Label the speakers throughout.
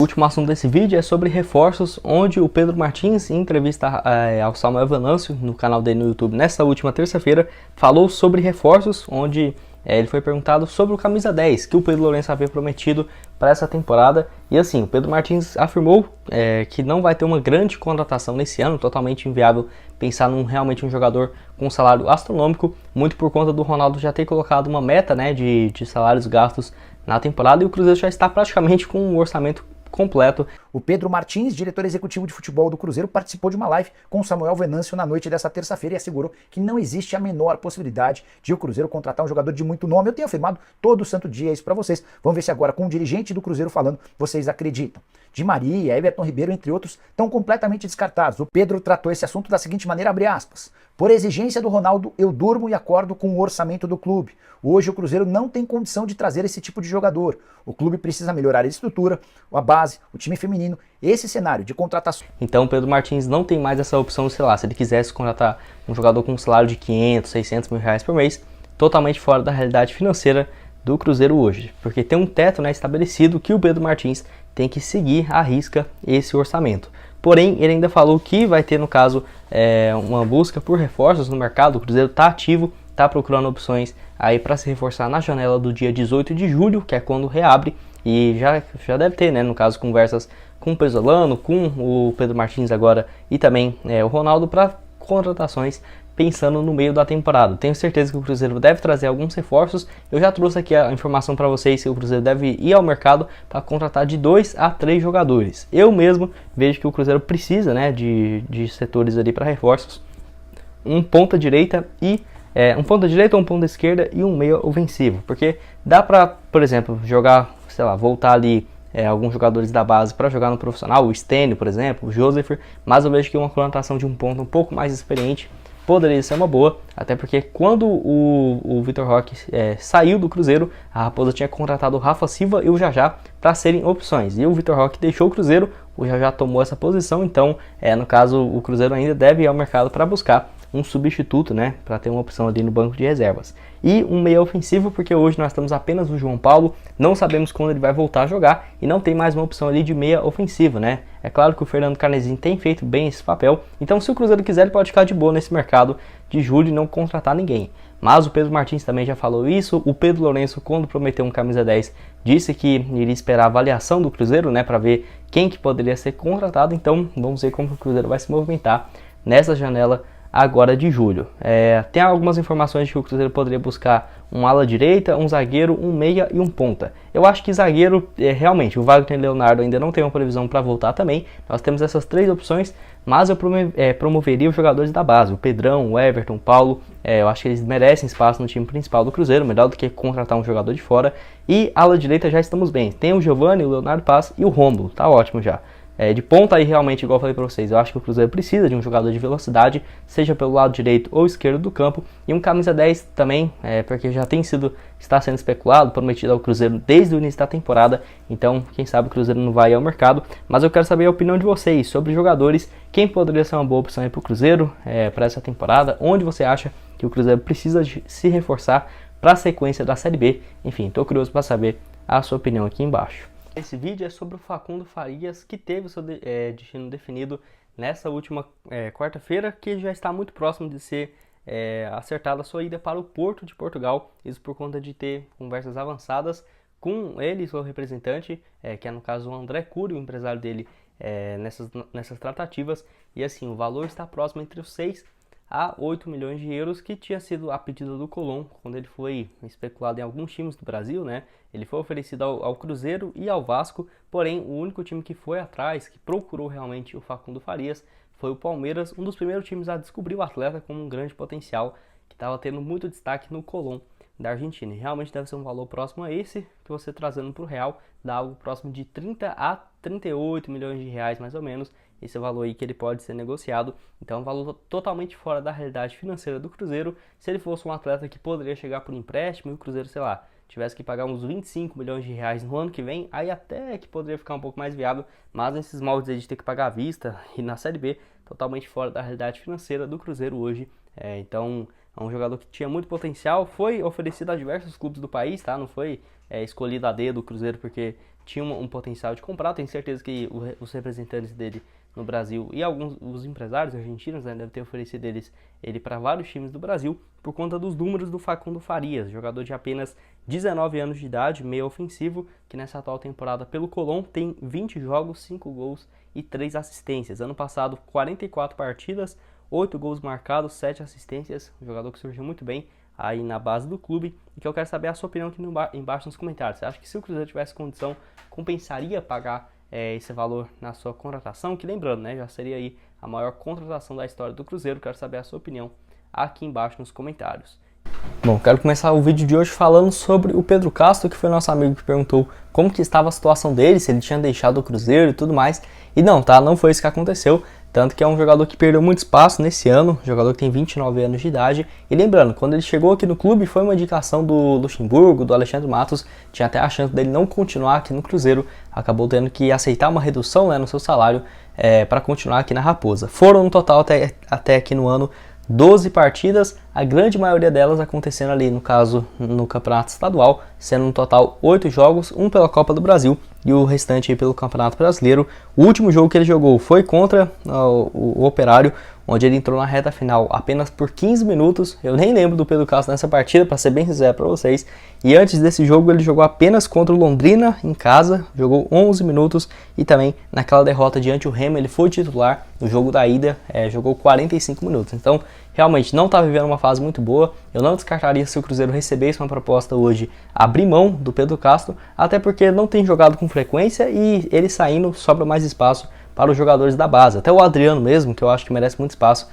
Speaker 1: O último assunto desse vídeo é sobre reforços, onde o Pedro Martins, em entrevista ao Samuel Venâncio, no canal dele no YouTube, nessa última terça-feira, falou sobre reforços, onde ele foi perguntado sobre o camisa 10, que o Pedro Lourenço havia prometido para essa temporada. E assim, o Pedro Martins afirmou que não vai ter uma grande contratação nesse ano, totalmente inviável pensar realmente um jogador com um salário astronômico, muito por conta do Ronaldo já ter colocado uma meta, né, de salários gastos na temporada, e o Cruzeiro já está praticamente com um orçamento completo.
Speaker 2: O Pedro Martins, diretor executivo de futebol do Cruzeiro, participou de uma live com o Samuel Venâncio na noite dessa terça-feira e assegurou que não existe a menor possibilidade de o Cruzeiro contratar um jogador de muito nome. Eu tenho afirmado todo santo dia isso para vocês. Vamos ver se agora, com o dirigente do Cruzeiro falando, vocês acreditam. Di Maria, Everton Ribeiro, entre outros, estão completamente descartados. O Pedro tratou esse assunto da seguinte maneira, abre aspas: por exigência do Ronaldo, eu durmo e acordo com o orçamento do clube. Hoje o Cruzeiro não tem condição de trazer esse tipo de jogador. O clube precisa melhorar a estrutura, a base, o time feminino, esse cenário de contratação.
Speaker 1: Então o Pedro Martins não tem mais essa opção, sei lá, se ele quisesse contratar um jogador com um salário de 500, 600 mil reais por mês, totalmente fora da realidade financeira do Cruzeiro hoje. Porque tem um teto, né, estabelecido que o Pedro Martins tem que seguir à risca esse orçamento. Porém, ele ainda falou que vai ter, no caso, uma busca por reforços no mercado. O Cruzeiro está ativo, está procurando opções aí para se reforçar na janela do dia 18 de julho, que é quando reabre, e já deve ter, né, no caso, conversas com o Pesolano, com o Pedro Martins agora e também o Ronaldo para contratações pensando no meio da temporada. Tenho certeza que o Cruzeiro deve trazer alguns reforços. Eu já trouxe aqui a informação para vocês que o Cruzeiro deve ir ao mercado para contratar de 2 a 3 jogadores. Eu mesmo vejo que o Cruzeiro precisa, né, de setores ali para reforços. Um ponta direita e um ponta direita, um ponta esquerda e um meia ofensivo. Porque dá para, por exemplo, jogar, sei lá, voltar ali alguns jogadores da base para jogar no profissional, o Stênio, por exemplo, o Joseph, mas eu vejo que uma contratação de um ponta um pouco mais experiente poderia ser uma boa, até porque quando o Vitor Roque saiu do Cruzeiro, a Raposa tinha contratado o Rafa Silva e o Jajá para serem opções, e o Vitor Roque deixou o Cruzeiro, o Jajá tomou essa posição, então no caso o Cruzeiro ainda deve ir ao mercado para buscar um substituto, né, para ter uma opção ali no banco de reservas. E um meia ofensivo, porque hoje nós estamos apenas no João Paulo, não sabemos quando ele vai voltar a jogar e não tem mais uma opção ali de meia ofensivo, né? É claro que o Fernando Carnezinho tem feito bem esse papel, então se o Cruzeiro quiser ele pode ficar de boa nesse mercado de julho e não contratar ninguém. Mas o Pedro Martins também já falou isso, o Pedro Lourenço, quando prometeu um camisa 10, disse que iria esperar a avaliação do Cruzeiro, né, para ver quem que poderia ser contratado, então vamos ver como o Cruzeiro vai se movimentar nessa janela agora de julho. Tem algumas informações de que o Cruzeiro poderia buscar um ala direita, um zagueiro, um meia e um ponta. Eu acho que zagueiro, realmente, o Wagner Leonardo ainda não tem uma previsão para voltar também. Nós temos essas 3 opções, mas eu promoveria os jogadores da base, o Pedrão, o Everton, o Paulo. Eu acho que eles merecem espaço no time principal do Cruzeiro, melhor do que contratar um jogador de fora. E ala direita já estamos bem. Tem o Giovani, o Leonardo Paz e o Rômulo, tá ótimo já. De ponta aí realmente, igual eu falei para vocês, eu acho que o Cruzeiro precisa de um jogador de velocidade, seja pelo lado direito ou esquerdo do campo, e um camisa 10 também, porque já está sendo especulado, prometido ao Cruzeiro desde o início da temporada, então quem sabe o Cruzeiro não vai ao mercado, mas eu quero saber a opinião de vocês sobre jogadores, quem poderia ser uma boa opção aí para o Cruzeiro para essa temporada, onde você acha que o Cruzeiro precisa se reforçar para a sequência da Série B, enfim, estou curioso para saber a sua opinião aqui embaixo. Esse vídeo é sobre o Facundo Farias, que teve o seu destino definido nessa última quarta-feira, que já está muito próximo de ser acertada a sua ida para o Porto de Portugal, isso por conta de ter conversas avançadas com ele, seu representante, que é no caso o André Cury, o empresário dele, nessas tratativas, e assim, o valor está próximo entre os 6 a 8 milhões de euros, que tinha sido a pedido do Colón, quando ele foi especulado em alguns times do Brasil, né? Ele foi oferecido ao Cruzeiro e ao Vasco, porém o único time que foi atrás, que procurou realmente o Facundo Farias, foi o Palmeiras, um dos primeiros times a descobrir o atleta como um grande potencial, que estava tendo muito destaque no Colón da Argentina. E realmente deve ser um valor próximo a esse, que você trazendo para o real, dá algo próximo de 30 a 38 milhões de reais mais ou menos, esse é o valor aí que ele pode ser negociado, então é um valor totalmente fora da realidade financeira do Cruzeiro. Se ele fosse um atleta que poderia chegar por empréstimo e o Cruzeiro, sei lá, tivesse que pagar uns 25 milhões de reais no ano que vem, aí até que poderia ficar um pouco mais viável, mas nesses moldes aí de ter que pagar à vista e na Série B, totalmente fora da realidade financeira do Cruzeiro hoje. Então é um jogador que tinha muito potencial, foi oferecido a diversos clubes do país, tá? Não foi escolhido a dedo do Cruzeiro porque tinha um potencial de comprar. Tenho certeza que os representantes dele no Brasil e alguns os empresários argentinos, né, devem ter oferecido ele para vários times do Brasil por conta dos números do Facundo Farias, jogador de apenas 19 anos de idade, meio ofensivo, que nessa atual temporada pelo Colón tem 20 jogos, 5 gols e 3 assistências. Ano passado, 44 partidas, 8 gols marcados, 7 assistências, um jogador que surgiu muito bem aí na base do clube, e que eu quero saber a sua opinião aqui embaixo nos comentários. Você acha que se o Cruzeiro tivesse condição, compensaria pagar esse valor na sua contratação? Que lembrando, né, já seria aí a maior contratação da história do Cruzeiro. Quero saber a sua opinião aqui embaixo nos comentários. Bom, quero começar o vídeo de hoje falando sobre o Pedro Castro, que foi nosso amigo que perguntou como que estava a situação dele, se ele tinha deixado o Cruzeiro e tudo mais. E não, tá? Não foi isso que aconteceu. Tanto que é um jogador que perdeu muito espaço nesse ano, jogador que tem 29 anos de idade. E lembrando, quando ele chegou aqui no clube, foi uma indicação do Luxemburgo, do Alexandre Matos. Tinha até a chance dele não continuar aqui no Cruzeiro. Acabou tendo que aceitar uma redução, né, no seu salário para continuar aqui na Raposa. Foram no total até aqui no ano 12 partidas, a grande maioria delas acontecendo ali, no caso, no Campeonato Estadual, sendo no total 8 jogos, um pela Copa do Brasil e o restante aí pelo Campeonato Brasileiro. O último jogo que ele jogou foi contra o Operário, onde ele entrou na reta final apenas por 15 minutos. Eu nem lembro do Pedro Castro nessa partida, para ser bem sincero para vocês. E antes desse jogo ele jogou apenas contra o Londrina em casa, jogou 11 minutos, e também naquela derrota diante do Remo ele foi titular. No jogo da ida jogou 45 minutos. Então realmente não está vivendo uma fase muito boa. Eu não descartaria, se o Cruzeiro recebesse uma proposta hoje, abrir mão do Pedro Castro, até porque não tem jogado com frequência e ele saindo sobra mais espaço para os jogadores da base. Até o Adriano mesmo, que eu acho que merece muito espaço,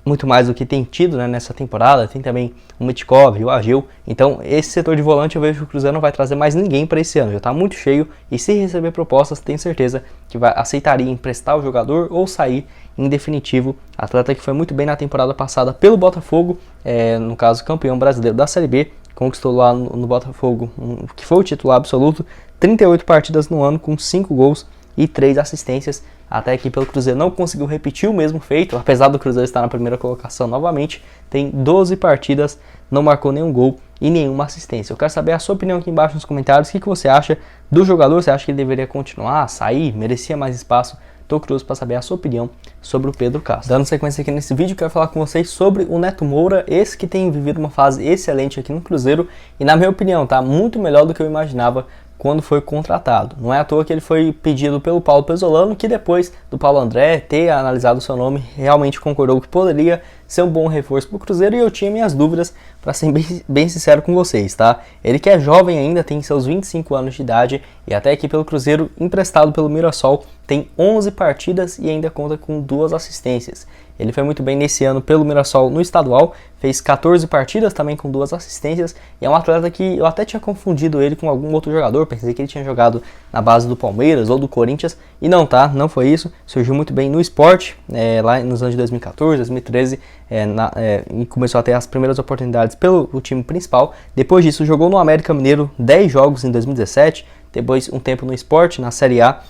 Speaker 1: muito mais do que tem tido, né, nessa temporada. Tem também o Mitkov e o Agil. Então esse setor de volante eu vejo que o Cruzeiro não vai trazer mais ninguém para esse ano. Já está muito cheio, e se receber propostas, tenho certeza que aceitaria emprestar o jogador ou sair em definitivo. Atleta que foi muito bem na temporada passada pelo Botafogo, no caso campeão brasileiro da Série B, conquistou lá no Botafogo, que foi o titular absoluto, 38 partidas no ano com 5 gols e 3 assistências. Até aqui pelo Cruzeiro não conseguiu repetir o mesmo feito, apesar do Cruzeiro estar na primeira colocação novamente. Tem 12 partidas, não marcou nenhum gol e nenhuma assistência. Eu quero saber a sua opinião aqui embaixo nos comentários. O que você acha do jogador? Você acha que ele deveria continuar, sair, merecia mais espaço? Estou curioso para saber a sua opinião sobre o Pedro Castro. Dando sequência aqui nesse vídeo, quero falar com vocês sobre o Neto Moura, esse que tem vivido uma fase excelente aqui no Cruzeiro e, na minha opinião, tá muito melhor do que eu imaginava quando foi contratado. Não é à toa que ele foi pedido pelo Paulo Pezzolano, que depois do Paulo André ter analisado o seu nome, realmente concordou que poderia ser um bom reforço para o Cruzeiro, e eu tinha minhas dúvidas, para ser bem sincero com vocês, tá? Ele que é jovem ainda, tem seus 25 anos de idade, e até aqui pelo Cruzeiro, emprestado pelo Mirassol, tem 11 partidas e ainda conta com 2 assistências. Ele foi muito bem nesse ano pelo Mirassol no estadual, fez 14 partidas também com 2 assistências, e é um atleta que eu até tinha confundido ele com algum outro jogador, pensei que ele tinha jogado na base do Palmeiras ou do Corinthians, e não, tá? Não foi isso. Surgiu muito bem no Sport, lá nos anos de 2014, 2013, e começou a ter as primeiras oportunidades pelo time principal. Depois disso jogou no América Mineiro 10 jogos em 2017, depois um tempo no Sport, na Série A,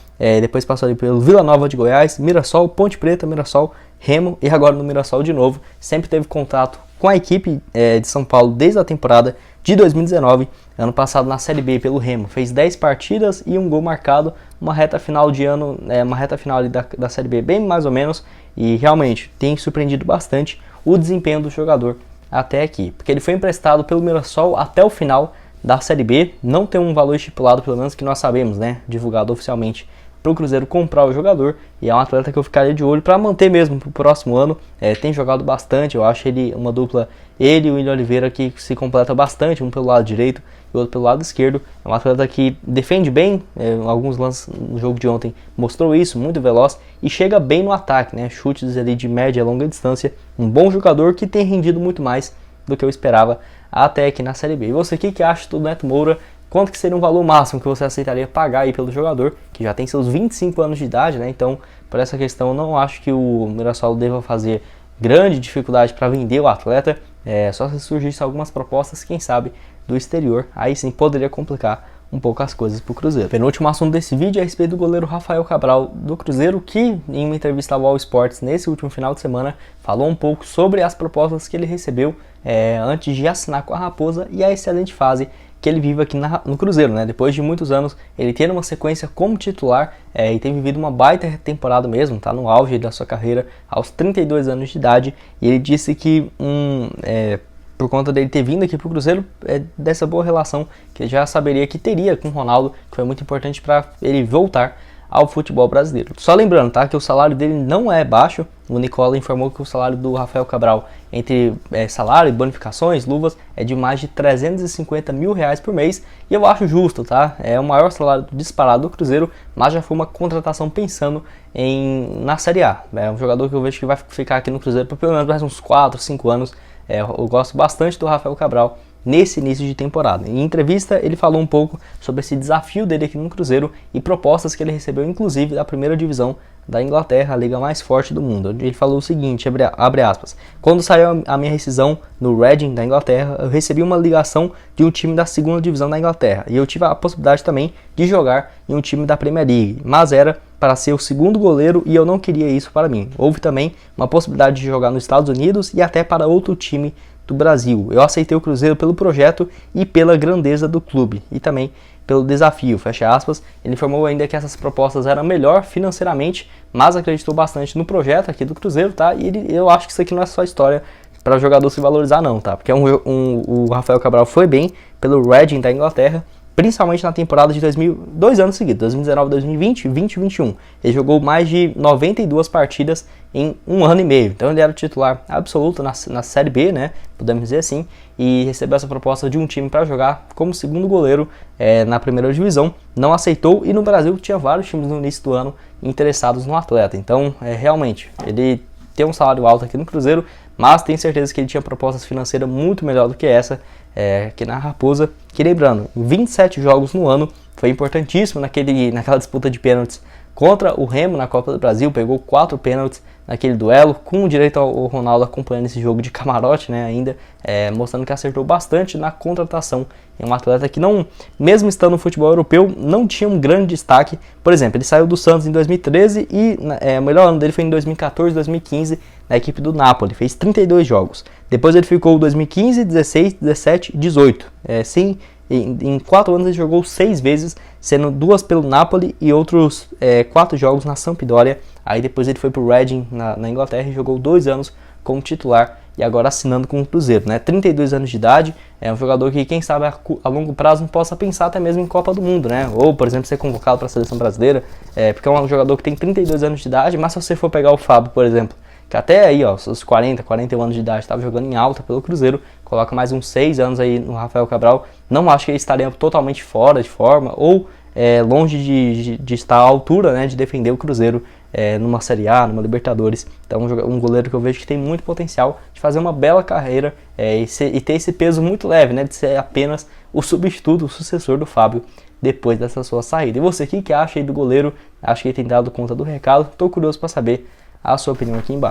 Speaker 1: depois passou ali pelo Vila Nova de Goiás, Mirassol, Ponte Preta, Mirassol, Remo e agora no Mirassol de novo. Sempre teve contato com a equipe de São Paulo desde a temporada de 2019. Ano passado na Série B pelo Remo fez 10 partidas e um gol marcado, uma reta final de ano, uma reta final ali da Série B bem mais ou menos, e realmente tem surpreendido bastante o desempenho do jogador até aqui, porque ele foi emprestado pelo Mirassol até o final da Série B, não tem um valor estipulado, pelo menos que nós sabemos, né, divulgado oficialmente, para o Cruzeiro comprar o jogador, e é um atleta que eu ficaria de olho para manter mesmo para o próximo ano. Tem jogado bastante, eu acho ele uma dupla, ele e o William Oliveira, que se completa bastante, um pelo lado direito e o outro pelo lado esquerdo. É um atleta que defende bem, alguns lances no jogo de ontem mostrou isso, muito veloz, e chega bem no ataque, né? Chutes ali de média e longa distância, um bom jogador que tem rendido muito mais do que eu esperava até aqui na Série B. E você, o que acha do Neto Moura? Quanto que seria um valor máximo que você aceitaria pagar aí pelo jogador, que já tem seus 25 anos de idade, né? Então, por essa questão, eu não acho que o Mirassol deva fazer grande dificuldade para vender o atleta. Só se surgisse algumas propostas, quem sabe, do exterior, aí sim poderia complicar um pouco as coisas para o Cruzeiro. Penúltimo assunto desse vídeo é a respeito do goleiro Rafael Cabral do Cruzeiro, que em uma entrevista ao All Sports nesse último final de semana falou um pouco sobre as propostas que ele recebeu antes de assinar com a Raposa e a excelente fase que ele vive aqui no Cruzeiro, né? Depois de muitos anos, ele tendo uma sequência como titular e tem vivido uma baita temporada mesmo, tá no auge da sua carreira, aos 32 anos de idade, e ele disse que por conta dele ter vindo aqui pro Cruzeiro, dessa boa relação que ele já saberia que teria com o Ronaldo, que foi muito importante para ele voltar ao futebol brasileiro. Só lembrando, tá, que o salário dele não é baixo. O Nicola informou que o salário do Rafael Cabral, entre salário, bonificações, luvas, é de mais de 350 mil reais por mês, e eu acho justo, tá? É o maior salário disparado do Cruzeiro, mas já foi uma contratação pensando na Série A. É um jogador que eu vejo que vai ficar aqui no Cruzeiro por pelo menos mais uns 4, 5 anos. Eu gosto bastante do Rafael Cabral nesse início de temporada. Em entrevista, ele falou um pouco sobre esse desafio dele aqui no Cruzeiro e propostas que ele recebeu, inclusive, da primeira divisão da Inglaterra, a liga mais forte do mundo. Ele falou o seguinte, abre aspas: quando saiu a minha rescisão no Reading da Inglaterra, eu recebi uma ligação de um time da segunda divisão da Inglaterra, e eu tive a possibilidade também de jogar em um time da Premier League, mas era para ser o segundo goleiro e eu não queria isso para mim. Houve também uma possibilidade de jogar nos Estados Unidos e até para outro time do Brasil. Eu aceitei o Cruzeiro pelo projeto e pela grandeza do clube, e também pelo desafio, fecha aspas. Ele informou ainda que essas propostas eram melhor financeiramente, mas acreditou bastante no projeto aqui do Cruzeiro, tá? E eu acho que isso aqui não é só história para o jogador se valorizar não, tá? Porque o Rafael Cabral foi bem pelo Reading da Inglaterra, principalmente na temporada de 2 anos seguidos, 2019, 2020, 2021. Ele jogou mais de 92 partidas em 1 ano e meio. Então ele era o titular absoluto na Série B, né? Podemos dizer assim. E recebeu essa proposta de um time para jogar como segundo goleiro na primeira divisão. Não aceitou, e no Brasil tinha vários times no início do ano interessados no atleta. Então, realmente, ele tem um salário alto aqui no Cruzeiro, mas tenho certeza que ele tinha propostas financeiras muito melhor do que essa aqui na Raposa. Que, lembrando, 27 jogos no ano, foi importantíssimo naquela disputa de pênaltis contra o Remo na Copa do Brasil, pegou 4 pênaltis naquele duelo, com direito ao Ronaldo acompanhando esse jogo de camarote, né, ainda, mostrando que acertou bastante na contratação. É um atleta que, não, mesmo estando no futebol europeu, não tinha um grande destaque. Por exemplo, ele saiu do Santos em 2013 e o melhor ano dele foi em 2014, 2015, na equipe do Napoli, fez 32 jogos. Depois ele ficou 2015, 16, 17 e 18. Em 4 anos ele jogou 6 vezes, sendo 2 pelo Napoli e outros 4 jogos na Sampdoria. Aí depois ele foi para o Reading na Inglaterra e jogou 2 anos como titular, e agora assinando com o Cruzeiro, né? 32 anos de idade, é um jogador que, quem sabe, a longo prazo não possa pensar até mesmo em Copa do Mundo, né? Ou, por exemplo, ser convocado para a seleção brasileira, porque é um jogador que tem 32 anos de idade. Mas se você for pegar o Fábio, por exemplo, que até aí, os 40, 41 anos de idade, estava jogando em alta pelo Cruzeiro, coloca mais uns 6 anos aí no Rafael Cabral, não acho que ele estaria totalmente fora de forma, ou longe de estar à altura, né, de defender o Cruzeiro numa Série A, numa Libertadores. Então, um goleiro que eu vejo que tem muito potencial de fazer uma bela carreira e ter esse peso muito leve, né, de ser apenas o substituto, o sucessor do Fábio depois dessa sua saída. E você, o que acha aí do goleiro? Acho que ele tem dado conta do recado? Estou curioso para saber a sua opinião aqui embaixo.